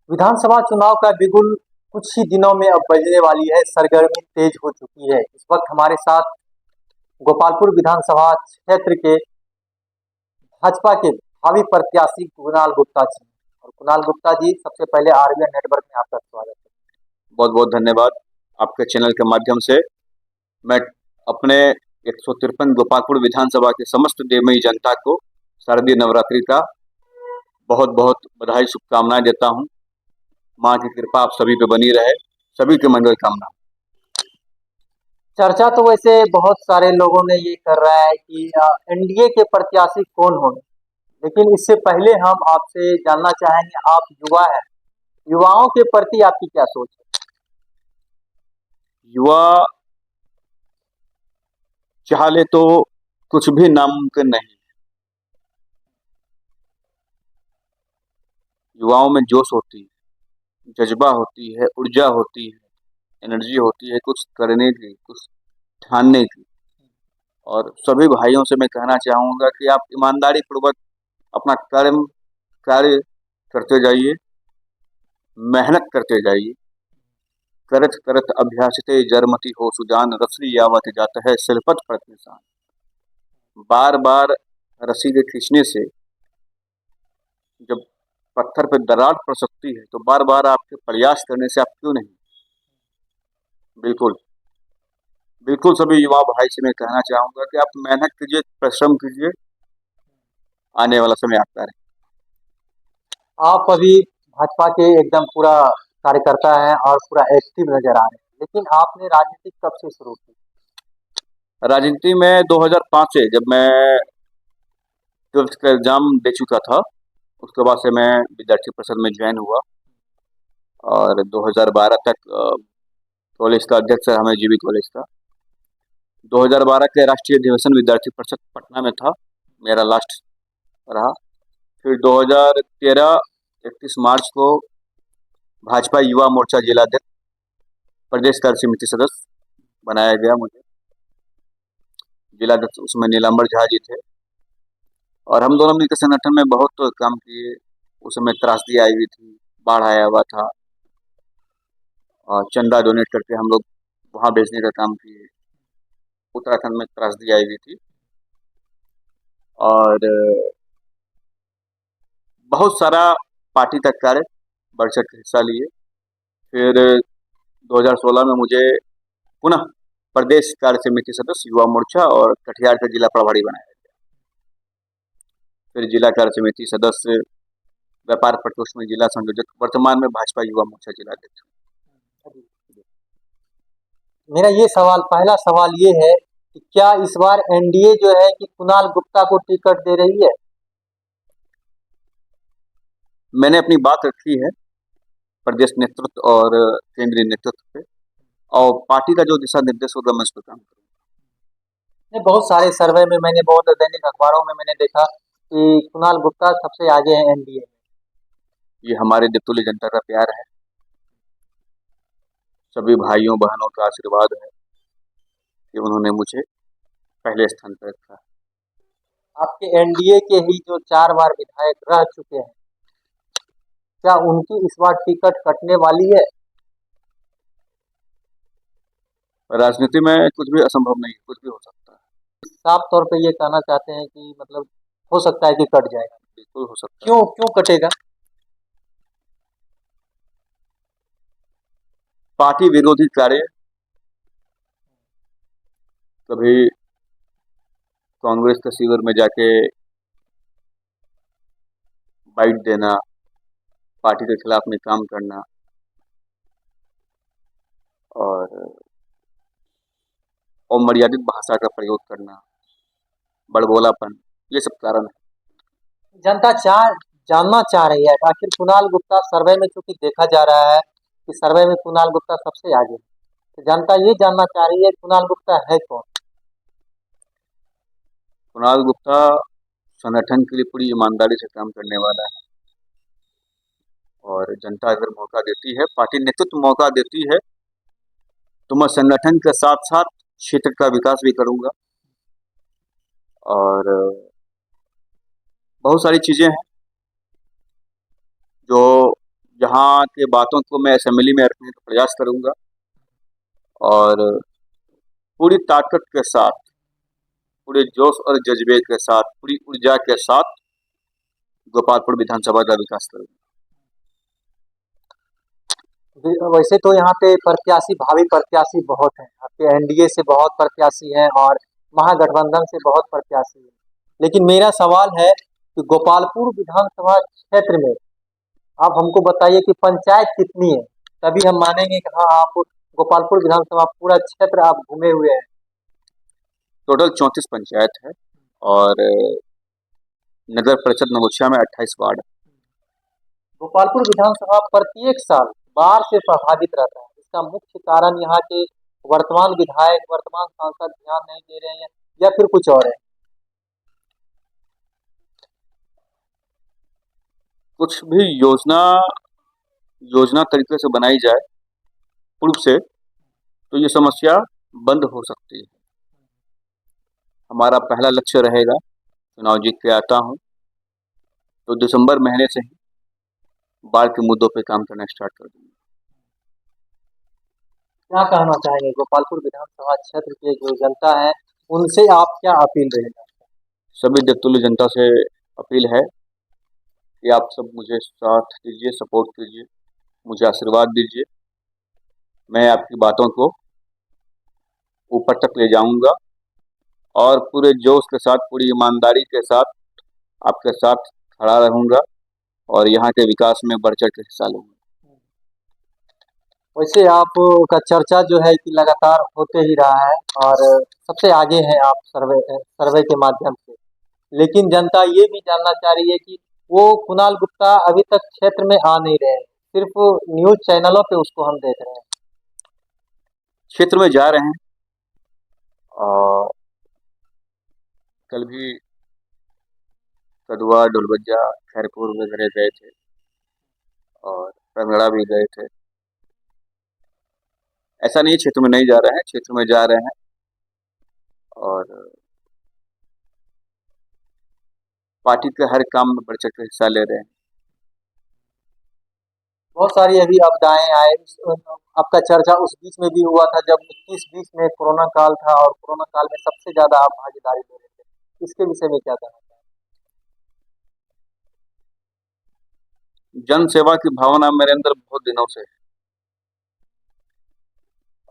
विधानसभा चुनाव का बिगुल कुछ ही दिनों में अब बजने वाली है। सरगर्मी तेज हो चुकी है। इस वक्त हमारे साथ गोपालपुर विधानसभा क्षेत्र के भाजपा के भावी प्रत्याशी कुणाल गुप्ता जी हैं। और कुणाल गुप्ता जी, सबसे पहले आरबीएन नेटवर्क में आपका स्वागत है। बहुत बहुत धन्यवाद। आपके चैनल के माध्यम से मैं अपने 153 गोपालपुर विधानसभा के समस्त देवमयी जनता को शारदीय नवरात्रि का बहुत बहुत बधाई शुभकामनाएं देता हूं। मां की कृपा आप सभी पे बनी रहे। सभी के मंगल कामना। चर्चा तो वैसे बहुत सारे लोगों ने ये कर रहा है कि एनडीए के प्रत्याशी कौन होंगे, लेकिन इससे पहले हम आपसे जानना चाहेंगे, आप युवा हैं, युवाओं के प्रति आपकी क्या सोच है? युवा चाह ले तो कुछ भी नामुमकिन नहीं। युवाओं में जोश होती है, जज्बा होती है, ऊर्जा होती है, एनर्जी होती है कुछ करने की, कुछ ठानने की। और सभी भाइयों से मैं कहना चाहूँगा कि आप ईमानदारी पूर्वक अपना कार्य करते जाइए, मेहनत करते जाइए। करत करत अभ्यासते जरमति हो सुजान, रसरी यावत जाता है सिलपत प्रत निशान। बार बार रस्सी के खींचने से जब पत्थर पर दरार पड़ सकती है, तो बार बार आपके प्रयास करने से आप क्यों नहीं। बिल्कुल बिल्कुल सभी युवा भाई से मैं कहना चाहूंगा कि आप मेहनत कीजिए, परिश्रम कीजिए, आने वाला समय आपका है। आप अभी भाजपा के एकदम पूरा कार्यकर्ता हैं और पूरा एक्टिव नजर आ रहे हैं, लेकिन आपने राजनीति कब से शुरू की? राजनीति में 2005 से, जब मैं 12th का एग्जाम दे चुका था, उसके बाद से मैं विद्यार्थी परिषद में ज्वाइन हुआ और 2012 तक कॉलेज का अध्यक्ष हमें जीबी कॉलेज का। 2012 के राष्ट्रीय अधिवेशन विद्यार्थी परिषद पटना में था, मेरा लास्ट रहा। फिर 2013 31 मार्च को भाजपा युवा मोर्चा जिलाध्यक्ष प्रदेश कार्य समिति सदस्य बनाया गया मुझे। जिलाध्यक्ष उसमें नीलांबर झा जी थे और हम दोनों मिलकर संगठन में बहुत काम किए। उस समय त्रासदी आई हुई थी, बाढ़ आया हुआ था और चंदा डोनेट करके हम लोग वहाँ भेजने का काम किए। उत्तराखंड में त्रासदी आई हुई थी और बहुत सारा पार्टी का कार्य बढ़ चढ़ के हिस्सा लिए। फिर 2016 में मुझे पुनः प्रदेश कार्य समिति सदस्य युवा मोर्चा और कटिहार का जिला प्रभारी बनाया गया। फिर जिला कार्य समिति सदस्य, व्यापार प्रकोष्ठ में जिला संयोजक, वर्तमान में भाजपा युवा मोर्चा जिलाध्यक्ष। मेरा ये सवाल, पहला सवाल ये है कि क्या इस बार एनडीए जो है कि कुणाल गुप्ता को टिकट दे रही है? मैंने अपनी बात रखी है प्रदेश नेतृत्व और केंद्रीय नेतृत्व पे, और पार्टी का जो दिशा निर्देश होगा मैं उस पर काम करूँगा। बहुत सारे सर्वे में मैंने, बहुत दैनिक अखबारों में मैंने देखा कि कुणाल गुप्ता सबसे आगे है एनडीए में। ये हमारे देवतुल्य जनता का प्यार है, सभी भाइयों बहनों का आशीर्वाद है कि उन्होंने मुझे पहले स्थान पर रखा। आपके एनडीए के ही जो 4 बार विधायक रह चुके हैं, क्या उनकी इस बार टिकट कटने वाली है? राजनीति में कुछ भी असंभव नहीं, कुछ भी हो सकता है। साफ तौर पे ये कहना चाहते हैं कि मतलब हो सकता है कि कट जाएगा? बिल्कुल हो सकता है। क्यों क्यों कटेगा? पार्टी विरोधी कार्य, कभी कांग्रेस के शिविर में जाके बाइट देना, पार्टी के खिलाफ में काम करना और अमर्यादित भाषा का प्रयोग करना, बड़बोलापन, ये सब कारण है। जनता जानना चाह रही है आखिर कुणाल गुप्ता, सर्वे में चूंकि देखा जा रहा है कि सर्वे में कुणाल गुप्ता सबसे आगे है, तो जनता ये जानना चाह रही है कुणाल गुप्ता है कौन? कुणाल गुप्ता संगठन के लिए पूरी ईमानदारी से काम करने वाला है और जनता अगर मौका देती है, पार्टी नेतृत्व मौका देती है, तो मैं संगठन के साथ साथ क्षेत्र का विकास भी करूंगा। और बहुत सारी चीजें हैं जो यहाँ के बातों को मैं असेंबली में रखने का प्रयास करूंगा और पूरी ताकत के साथ, पूरे जोश और जज्बे के साथ, पूरी ऊर्जा के साथ गोपालपुर विधानसभा का विकास करूंगा। वैसे तो यहाँ पे प्रत्याशी, भावी प्रत्याशी बहुत हैं, आपके एनडीए से बहुत प्रत्याशी हैं और महागठबंधन से बहुत प्रत्याशी हैं। लेकिन मेरा सवाल है कि गोपालपुर विधानसभा क्षेत्र में आप हमको बताइए कि पंचायत कितनी है, तभी हम मानेंगे कि हाँ आप गोपालपुर विधानसभा पूरा क्षेत्र आप घूमे हुए हैं। टोटल 34 पंचायत है और नगर परिषद नवोछिया में 28 वार्ड। गोपालपुर विधानसभा प्रत्येक साल बाढ़ से प्रभावित रहता है। इसका मुख्य कारण यहाँ के वर्तमान विधायक, वर्तमान सांसद ध्यान नहीं दे रहे हैं या फिर कुछ और है? कुछ भी योजना तरीके से बनाई जाए पूर्व से, तो ये समस्या बंद हो सकती है। हमारा पहला लक्ष्य रहेगा, चुनाव जीत के आता हूँ तो दिसंबर महीने से ही बाढ़ के मुद्दों पे काम करना स्टार्ट कर दूंगा। क्या कहना चाहेंगे गोपालपुर विधानसभा क्षेत्र की जो जनता है, उनसे आप क्या अपील रहेगा? सभी देवतुल्य जनता से अपील है कि आप सब मुझे साथ दीजिए, सपोर्ट कीजिए, मुझे आशीर्वाद दीजिए। मैं आपकी बातों को ऊपर तक ले जाऊंगा और पूरे जोश के साथ, पूरी ईमानदारी के साथ आपके साथ खड़ा रहूंगा और यहाँ के विकास में बढ़ चढ़ के हिस्सा लूंगा। वैसे आपका चर्चा जो है कि लगातार होते ही रहा है और सबसे आगे हैं आप सर्वे के माध्यम से। लेकिन जनता ये भी जानना चाह रही है कि वो कुणाल गुप्ता अभी तक क्षेत्र में आ नहीं रहे हैं, सिर्फ न्यूज चैनलों पे उसको हम देख रहे हैं। क्षेत्र में जा रहे हैं और कल भी कदवा, डुलबज्जा, खैरपुर वगैरह गए थे और रंगड़ा भी गए थे। ऐसा नहीं क्षेत्र में नहीं जा रहे हैं, क्षेत्र में जा रहे हैं और पार्टी के हर काम में बढ़ चढ़ के हिस्सा ले रहे हैं। बहुत सारी अभी आपदाएं आए, आपका चर्चा उस बीच में भी हुआ था जब 21-20 में कोरोना काल था और कोरोना काल में सबसे ज्यादा आप भागीदारी ले रहे थे, इसके विषय में क्या कहना चाहेंगे? जन सेवा की भावना मेरे अंदर बहुत दिनों से है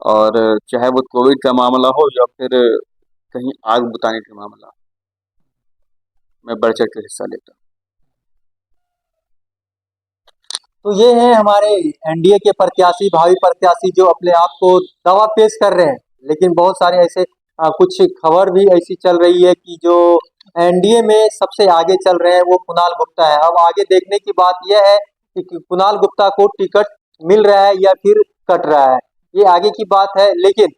और चाहे वो कोविड का मामला हो या फिर कहीं आग बुताने का मामला, मैं बढ़ चढ़ के हिस्सा लेता हूँ। तो ये है हमारे एनडीए के प्रत्याशी, भावी प्रत्याशी जो अपने आप को दावा पेश कर रहे हैं। लेकिन बहुत सारे ऐसे कुछ खबर भी ऐसी चल रही है कि जो एनडीए में सबसे आगे चल रहे हैं वो कुणाल गुप्ता है। अब आगे देखने की बात यह है कि कुणाल गुप्ता को टिकट मिल रहा है या फिर कट रहा है, ये आगे की बात है। लेकिन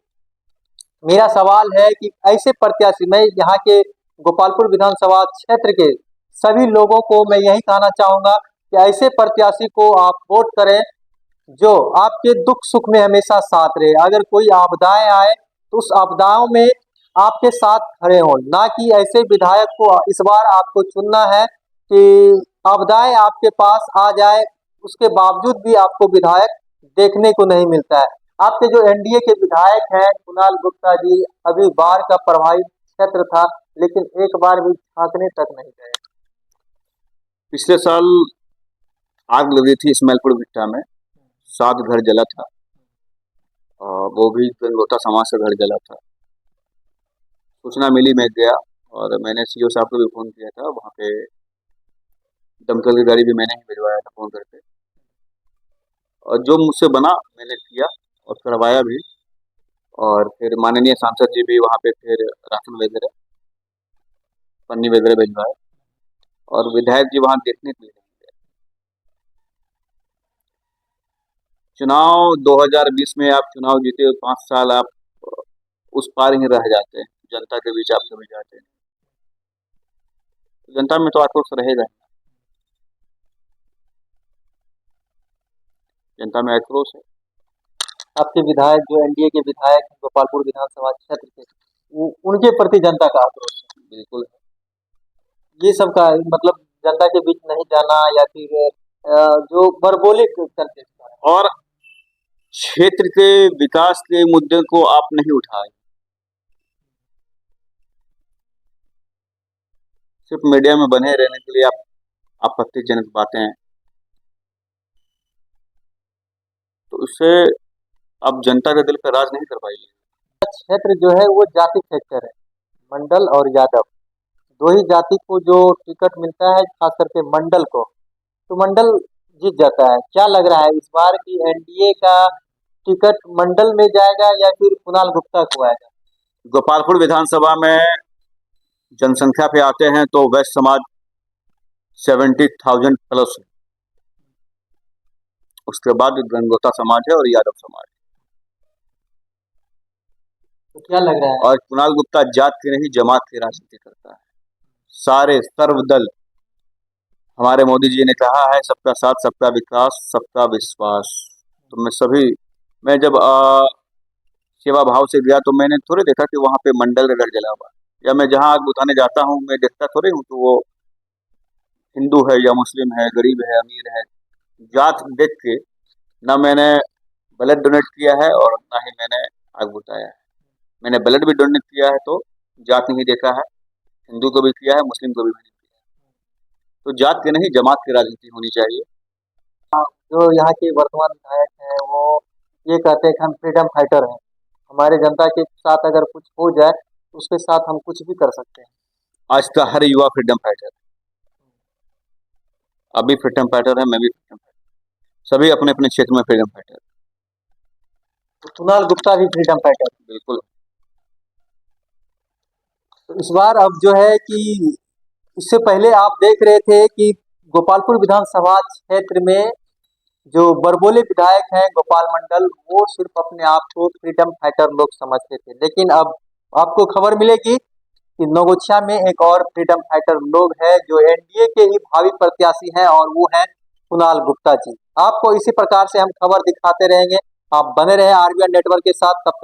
मेरा सवाल है कि ऐसे प्रत्याशी, मैं यहाँ के गोपालपुर विधानसभा क्षेत्र के सभी लोगों को मैं यही कहना चाहूंगा कि ऐसे प्रत्याशी को आप वोट करें जो आपके दुख सुख में हमेशा साथ रहे। अगर कोई आपदाएं आए तो उस आपदाओं में आपके साथ खड़े हों, ना कि ऐसे विधायक को इस बार आपको चुनना है कि आपदाएं आपके पास आ जाए उसके बावजूद भी आपको विधायक देखने को नहीं मिलता है। आपके जो एनडीए के विधायक हैं कुणाल गुप्ता जी, अभी बाढ़ का प्रभावित क्षेत्र था लेकिन एक बार भी झांकने तक नहीं गए। पिछले साल आग लगी थी इस्माइलपुर भिट्टा में, 7 घर जला था और वो भी गंगोता समाज से घर जला था। सूचना मिली, मैं गया और मैंने सीओ साहब को भी फ़ोन किया था। वहाँ पे दमकल की गाड़ी भी मैंने ही भिजवाया था फ़ोन करके और जो मुझसे बना मैंने किया और करवाया भी। और फिर माननीय सांसद जी भी वहाँ पे फिर राशन वगैरह, पन्नी वगैरह भिजवाए और विधायक जी वहाँ देखने के लिए नहीं गए। चुनाव 2020 में आप चुनाव जीते 5 साल आप उस पार ही रह जाते हैं, जनता के बीच आप कभी जाते हैं। जनता में तो आक्रोश रहेगा, जनता में आक्रोश है। आपके विधायक जो एनडीए के विधायक हैं गोपालपुर विधानसभा क्षेत्र के, उनके प्रति जनता का आक्रोश है। बिल्कुल। ये सब का मतलब जनता के बीच नहीं जाना या फिर जो बरबोले करते हैं। और क्षेत्र के विकास के मुद्दे को आप नहीं उठाए, सिर्फ मीडिया में बने रहने के लिए आप आपत्तिजनक बातें, तो इससे आप जनता के दिल पर राज नहीं कर पाएंगे। क्षेत्र जो है वो जाति फैक्टर है, मंडल और यादव दो ही जाति को जो टिकट मिलता है, खास करके मंडल को, तो मंडल जीत जाता है। क्या लग रहा है इस बार की एनडीए का टिकट मंडल में जाएगा या फिर कुणाल गुप्ता को आएगा? गोपालपुर विधानसभा में जनसंख्या पे आते हैं तो वैश्य समाज 70,000 प्लस है, उसके बाद गंगोता समाज है और यादव समाज है। तो क्या लग रहा है? और कुणाल गुप्ता जात की नहीं जमात की राजनीति करता है। सारे सर्वदल, हमारे मोदी जी ने कहा है सबका साथ सबका विकास सबका विश्वास, तो मैं जब सेवा भाव से गया तो मैंने थोड़े देखा कि वहां पे मंडल का घर जला हुआ, या मैं जहां आग बुझाने जाता हूं मैं देखता थोड़े हूं कि वो हिंदू है या मुस्लिम है, गरीब है अमीर है। जात देख के ना मैंने ब्लड डोनेट किया है और ना ही मैंने आग बुझाया है। मैंने ब्लड भी डोनेट किया है तो जात नहीं देखा है, हिंदू को भी किया है मुस्लिम को भी नहीं किया है। तो जात की नहीं जमात की राजनीति होनी चाहिए। जो यहाँ के वर्तमान विधायक हैं वो ये कहते हैं कि हम फ्रीडम फाइटर हैं, हमारे जनता के साथ अगर कुछ हो जाए तो उसके साथ हम कुछ भी कर सकते हैं। आज का हर युवा फ्रीडम फाइटर है, अभी फ्रीडम फाइटर है, मैं भी फ्रीडम फाइटर, सभी अपने अपने क्षेत्र में फ्रीडम फाइटर। तो कुणाल गुप्ता भी फ्रीडम फाइटर। बिल्कुल। तो इस बार अब जो है कि इससे पहले आप देख रहे थे कि गोपालपुर विधानसभा क्षेत्र में जो बरबोले विधायक हैं गोपाल मंडल, वो सिर्फ अपने आप को फ्रीडम फाइटर लोग समझते थे, लेकिन अब आपको खबर मिलेगी कि नगोछिया में एक और फ्रीडम फाइटर लोग हैं जो एनडीए के ही भावी प्रत्याशी हैं और वो है कुणाल गुप्ता जी। आपको इसी प्रकार से हम खबर दिखाते रहेंगे, आप बने रहे आरबीएन नेटवर्क के साथ। तब